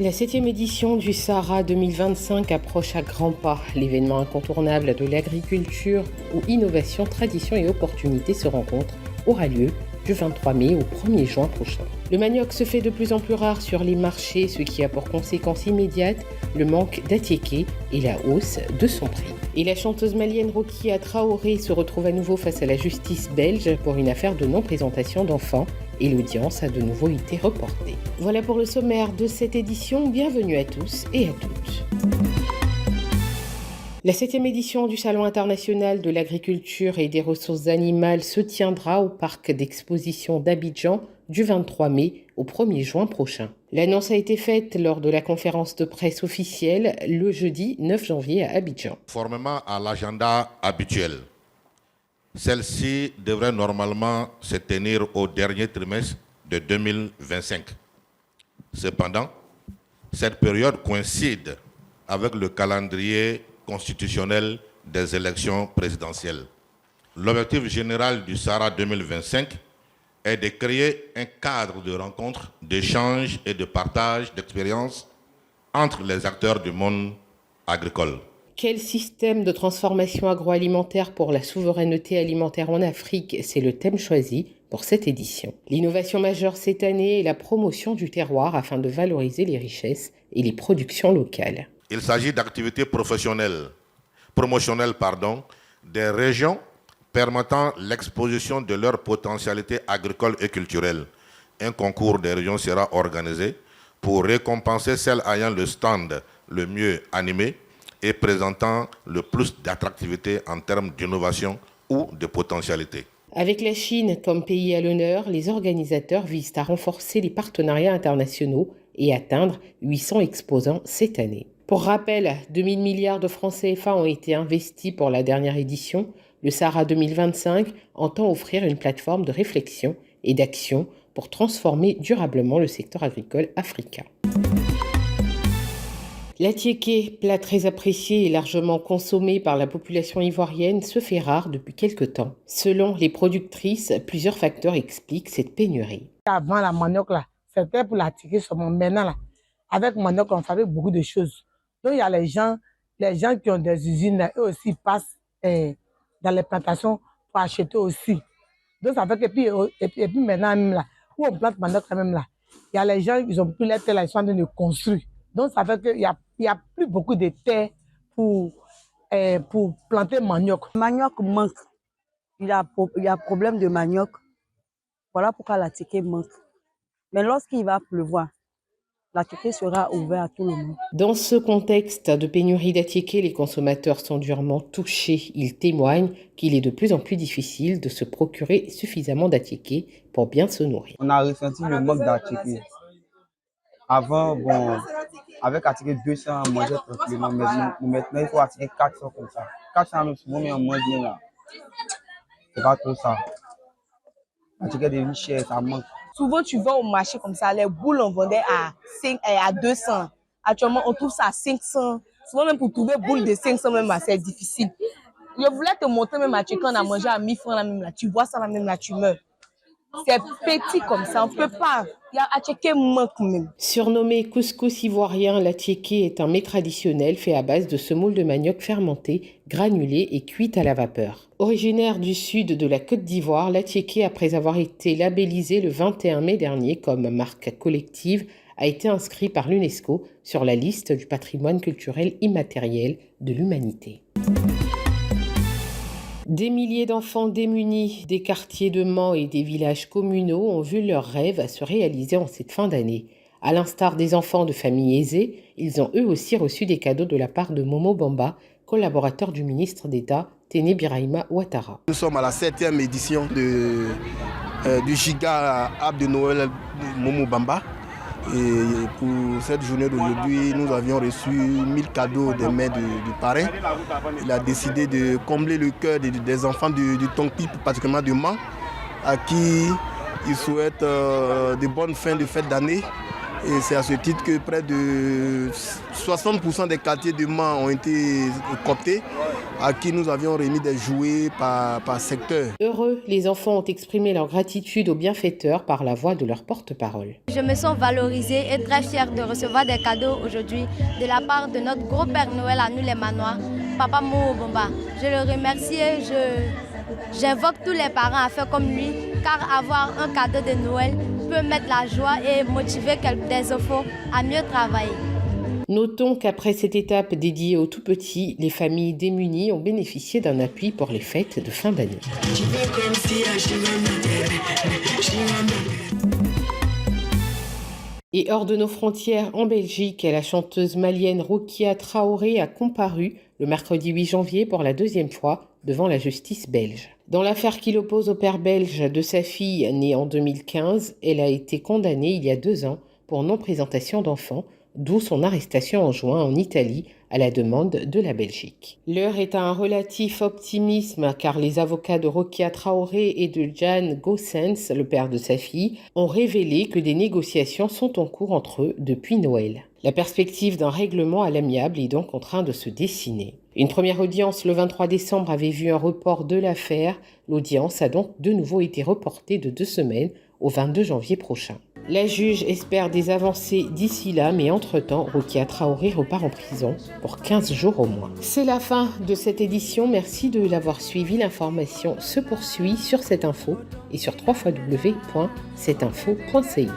La 7e édition du Sahara 2025 approche à grands pas. L'événement incontournable de l'agriculture où innovation, tradition et opportunités se rencontrent aura lieu du 23 mai au 1er juin prochain. Le manioc se fait de plus en plus rare sur les marchés, ce qui a pour conséquence immédiate le manque d'attiéké et la hausse de son prix. Et la chanteuse malienne Rokia Traoré se retrouve à nouveau face à la justice belge pour une affaire de non-présentation d'enfants et l'audience a de nouveau été reportée. Voilà pour le sommaire de cette édition. Bienvenue à tous et à toutes. La 7e édition du Salon international de l'agriculture et des ressources animales se tiendra au parc d'exposition d'Abidjan du 23 mai au 1er juin prochain. L'annonce a été faite lors de la conférence de presse officielle le jeudi 9 janvier à Abidjan. Conformément à l'agenda habituel, celle-ci devrait normalement se tenir au dernier trimestre de 2025. Cependant, cette période coïncide avec le calendrier constitutionnel des élections présidentielles. L'objectif général du Sahara 2025 est de créer un cadre de rencontre, d'échange et de partage d'expériences entre les acteurs du monde agricole. Quel système de transformation agroalimentaire pour la souveraineté alimentaire en Afrique, c'est le thème choisi pour cette édition. L'innovation majeure cette année est la promotion du terroir afin de valoriser les richesses et les productions locales. Il s'agit d'activités promotionnelles des régions permettant l'exposition de leurs potentialités agricoles et culturelles. Un concours des régions sera organisé pour récompenser celles ayant le stand le mieux animé et présentant le plus d'attractivité en termes d'innovation ou de potentialité. Avec la Chine comme pays à l'honneur, les organisateurs visent à renforcer les partenariats internationaux et atteindre 800 exposants cette année. Pour rappel, 2000 milliards de francs CFA ont été investis pour la dernière édition. Le Sahara 2025 entend offrir une plateforme de réflexion et d'action pour transformer durablement le secteur agricole africain. L'attiéké, plat très apprécié et largement consommé par la population ivoirienne, se fait rare depuis quelque temps. Selon les productrices, plusieurs facteurs expliquent cette pénurie. Avant la manioc, là, c'était pour l'attiéké seulement. Maintenant, là, avec manioc, on fabrique beaucoup de choses. Donc, il y a les gens qui ont des usines, là, eux aussi passent dans les plantations pour acheter aussi. Donc, ça fait que, et puis maintenant, même là, où on plante manioc, même là, il y a les gens, ils ont plus les terres, là, ils sont en train de construire. Donc, ça fait qu'il n'y a plus beaucoup de terre pour planter manioc. Manioc manque. Il y a problème de manioc. Voilà pourquoi l'attiéké manque. Mais lorsqu'il va pleuvoir, l'attiéké sera ouvert à tout le monde. Dans ce contexte de pénurie d'attiéké, les consommateurs sont durement touchés. Ils témoignent qu'il est de plus en plus difficile de se procurer suffisamment d'attiéké pour bien se nourrir. On a ressenti le manque d'attiéké. Avant, bon, avec attiéké 200, on mangeait tranquillement, mais maintenant, il faut attiéké 400 comme ça. 400, même souvent, mais on mange bien là. C'est pas trop ça. Attiéké devient cher, ça manque. Souvent, tu vas au marché comme ça, les boules, on vendait à 200. Actuellement, on trouve ça à 500. Souvent, même pour trouver boules de 500, même, c'est difficile. Je voulais te montrer même attiéké qu'on a mangé à 1000 francs, là, même là. Tu vois ça, là, même là, tu meurs. C'est petit comme ça, on ne peut pas. Il y a attiéké manque même. Surnommé couscous ivoirien, l'attiéké est un mets traditionnel fait à base de semoule de manioc fermenté, granulé et cuite à la vapeur. Originaire du sud de la Côte d'Ivoire, l'attiéké, après avoir été labellisé le 21 mai dernier comme marque collective, a été inscrit par l'UNESCO sur la liste du patrimoine culturel immatériel de l'humanité. Des milliers d'enfants démunis des quartiers de Mans et des villages communaux ont vu leurs rêves se réaliser en cette fin d'année. À l'instar des enfants de familles aisées, ils ont eux aussi reçu des cadeaux de la part de Momo Bamba, collaborateur du ministre d'État Téné Birahima Ouattara. Nous sommes à la 7e édition du Giga App de Noël Momo Bamba. Et pour cette journée d'aujourd'hui, nous avions reçu 1000 cadeaux des mains du parrain. Il a décidé de combler le cœur des enfants du Tonki, particulièrement du Mans, à qui il souhaite de bonnes fins de fête d'année. Et c'est à ce titre que près de 60% des quartiers du Mans ont été cooptés à qui nous avions remis des jouets par secteur. Heureux, les enfants ont exprimé leur gratitude aux bienfaiteurs par la voix de leur porte-parole. Je me sens valorisée et très fière de recevoir des cadeaux aujourd'hui de la part de notre gros Père Noël à nous les Manois, Papa Momo Bamba. Je le remercie et j'invoque tous les parents à faire comme lui, car avoir un cadeau de Noël peut mettre la joie et motiver des enfants à mieux travailler. Notons qu'après cette étape dédiée aux tout-petits, les familles démunies ont bénéficié d'un appui pour les fêtes de fin d'année. Et hors de nos frontières, en Belgique, la chanteuse malienne Rokia Traoré a comparu le mercredi 8 janvier pour la deuxième fois devant la justice belge. Dans l'affaire qui l'oppose au père belge de sa fille née en 2015, elle a été condamnée il y a 2 ans pour non-présentation d'enfants, d'où son arrestation en juin en Italie à la demande de la Belgique. L'heure est à un relatif optimisme car les avocats de Rokia Traoré et de Jan Goossens, le père de sa fille, ont révélé que des négociations sont en cours entre eux depuis Noël. La perspective d'un règlement à l'amiable est donc en train de se dessiner. Une première audience le 23 décembre avait vu un report de l'affaire. L'audience a donc de nouveau été reportée de 2 semaines au 22 janvier prochain. La juge espère des avancées d'ici là, mais entre-temps, Rokia Traoré repart en prison pour 15 jours au moins. C'est la fin de cette édition. Merci de l'avoir suivi. L'information se poursuit sur cette info et sur www.cetinfo.ci.